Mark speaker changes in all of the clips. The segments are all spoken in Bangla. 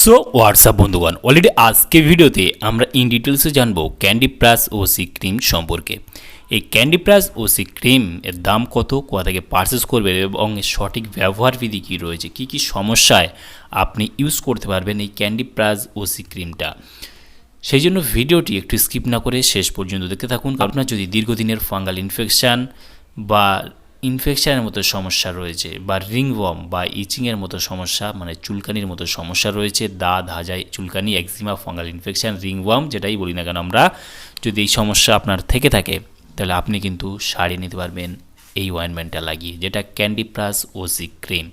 Speaker 1: সো হোয়াটসঅ্যাপ বন্ধুগণ, অলরেডি আজকে ভিডিওতে আমরা ইন ডিটেলসে জানবো ক্যান্ডিপ্রাজ ওসি ক্রিম সম্পর্কে। এই ক্যান্ডিপ্রাজ ওসি ক্রিম এর দাম কত, কোথা থেকে পারচেস করবেন এবং এর সঠিক ব্যবহার বিধি কী রয়েছে, কী কী সমস্যায় আপনি ইউজ করতে পারবেন এই ক্যান্ডিপ্রাজ ওসি ক্রিমটা। সেই জন্য ভিডিওটি একটু স্কিপ না করে শেষ পর্যন্ত দেখতে থাকুন। আপনার যদি দীর্ঘদিনের ফাঙ্গাল ইনফেকশান বা ইনফেকশানের মতো সমস্যা রয়েছে বা রিংওয়ার্ম বা ইচিংয়ের মতো সমস্যা, মানে চুলকানির মতো সমস্যা রয়েছে, দাঁত হাজাই চুলকানি, একজিমা, ফাঙ্গাল ইনফেকশান, রিংওয়ার্ম যেটাই বলি না কেন আমরা, যদি এই সমস্যা আপনার থেকে থাকে তাহলে আপনি কিন্তু সারিয়ে নিতে পারবেন এই অয়েনমেন্টটা লাগিয়ে, যেটা ক্যান্ডিপ্রাজ ওসি ক্রিম।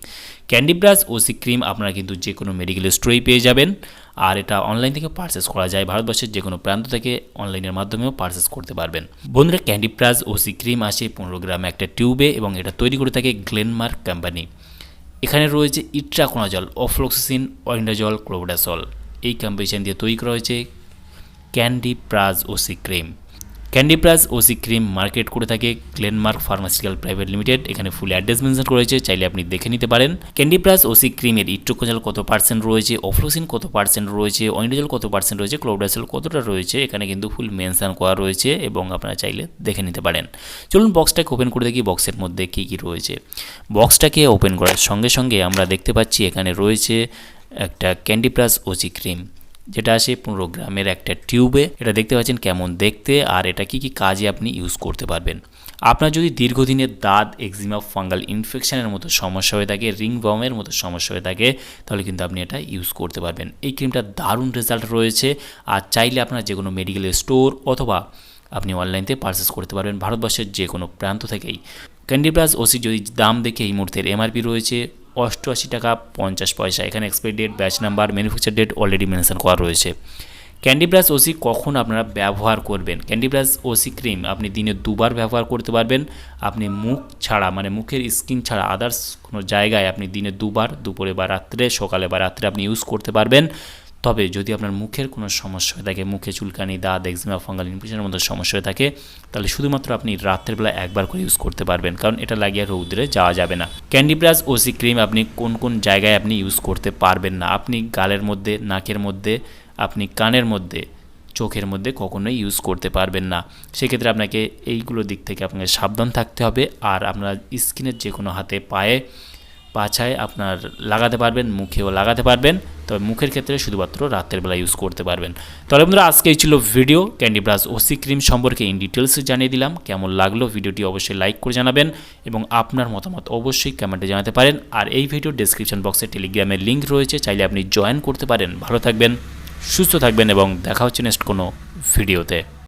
Speaker 1: ক্যান্ডিপ্রাজ ওসি ক্রিম আপনারা কিন্তু যে কোনো মেডিকেল স্টোরেই পেয়ে যাবেন, আর এটা অনলাইন থেকে পারচেস করা যায়। ভারতবর্ষের যে কোনো প্রান্ত থেকে অনলাইনের মাধ্যমেও পারচেস করতে পারবেন। বন্ধুরা, ক্যান্ডিপ্রাজ ওসি ক্রিম আসে 15 গ্রাম একটা টিউবে এবং এটা তৈরি করে থাকে গ্লেনমার্ক কোম্পানি। এখানে রয়েছে ইট্রাকোনাজল, অফ্লক্সিসিন, অরিন্ডাজল, ক্লোবডাসল। এই কম্বিনেশন দিয়ে তৈরি করা হয়েছে ক্যান্ডিপ্রাজ ওসি ক্রিম। ক্যান্ডিপ্রাজ ওসি ক্রিম মার্কেট করে থাকে গ্লেনমার্ক ফার্মাসিউটিক্যাল প্রাইভেট লিমিটেড। এখানে ফুল অ্যাড্রেস মেনশন রয়েছে, চাইলে আপনি দেখে নিতে পারেন। ক্যান্ডিপ্রাজ ওসি ক্রিমের ইট্রোকোনাজল কত পার্সেন্ট রয়েছে, অফ্লোসিন কত পার্সেন্ট রয়েছে, অনিডাজল কত পার্সেন্ট রয়েছে, ক্লোবডাসল কতটা রয়েছে, এখানে কিন্তু ফুল মেনশন করা রয়েছে এবং আপনারা চাইলে দেখে নিতে পারেন। চলুন বক্সটাকে ওপেন করে দেখি বক্সের মধ্যে কী কী রয়েছে। বক্সটাকে ওপেন করার সঙ্গে সঙ্গে আমরা দেখতে পাচ্ছি এখানে রয়েছে একটা ক্যান্ডিপ্রাজ ওসি ক্রিম, যেটা আসে 15 গ্রামের একটা টিউবে। এটা দেখতে পাচ্ছেন কেমন দেখতে, আর এটা কি কি কাজে আপনি ইউজ করতে পারবেন। আপনার যদি দীর্ঘদিনের দাঁত, এক্সিমা, ফাঙ্গাল ইনফেকশনের মতো সমস্যা হয়ে থাকে, রিংওয়ার্মের মতো সমস্যা হয়ে থাকে, তাহলে কিন্তু আপনি এটা ইউজ করতে পারবেন। এই ক্রিমটা দারুণ রেজাল্ট রয়েছে, আর চাইলে আপনার যে কোনো মেডিকেল স্টোর অথবা আপনি অনলাইনতে পারচেস করতে পারবেন ভারতবর্ষের যে কোনো প্রান্ত থেকেই। ক্যান্ডিপ্রাজ ওসি যদি দাম দেখে এই মুহূর্তের এমআরপি রয়েছে 88 টাকা 50 পয়সা। এখানে expiry date, batch number, manufacture date already mention করা রয়েছে। ক্যান্ডিপ্রাজ ওসি কখন আপনারা ব্যবহার করবেন? ক্যান্ডিপ্রাজ ওসি ক্রিম আপনি দিনে 2 বার ব্যবহার করতে পারবেন। আপনি মুখ ছাড়া, মানে মুখের স্কিন ছাড়া আদার্স কোনো জায়গায় আপনি দিনে 2 বার, দুপুরে বা রাত্রে, সকালে বা রাত্রে আপনি ইউজ করতে পারবেন। তবে যদি আপনার মুখের কোনো সমস্যা হয়ে থাকে, মুখে চুলকানি, দাঁত, এক্সিমা, ফাঙ্গাল ইনফেকশনের মতো সমস্যা হয়ে থাকে, তাহলে শুধুমাত্র আপনি রাতের বেলা একবার করে ইউজ করতে পারবেন, কারণ এটা লাগিয়ে রৌদ্রে যাওয়া যাবে না। ক্যান্ডিপ্রাজ ওসি ক্রিম আপনি কোন কোন জায়গায় আপনি ইউজ করতে পারবেন না? আপনি গালের মধ্যে, নাকের মধ্যে, আপনি কানের মধ্যে, চোখের মধ্যে কখনোই ইউজ করতে পারবেন না। সেক্ষেত্রে আপনাকে এইগুলো দিক থেকে আপনাকে সাবধান থাকতে হবে। আর আপনার স্কিনের যে কোনো হাতে, পায়ে, পাছায় আপনার লাগাতে পারবেন, মুখেও লাগাতে পারবেন, তবে মুখের ক্ষেত্রে শুধুমাত্র রাতের বেলা ইউজ করতে পারবেন। তাহলে বন্ধুরা, আজকেই ছিল ভিডিও ক্যান্ডিপ্রাজ ওসি ক্রিম সম্পর্কে ইন ডিটেলসে জানিয়ে দিলাম। কেমন লাগলো ভিডিওটি অবশ্যই লাইক করে জানাবেন এবং আপনার মতামত অবশ্যই কমেন্টে জানাতে পারেন। আর এই ভিডিওর ডেসক্রিপশন বক্সে টেলিগ্রামের লিঙ্ক রয়েছে, চাইলে আপনি জয়েন করতে পারেন। ভালো থাকবেন, সুস্থ থাকবেন এবং দেখা হচ্ছে নেক্সট কোনো ভিডিওতে।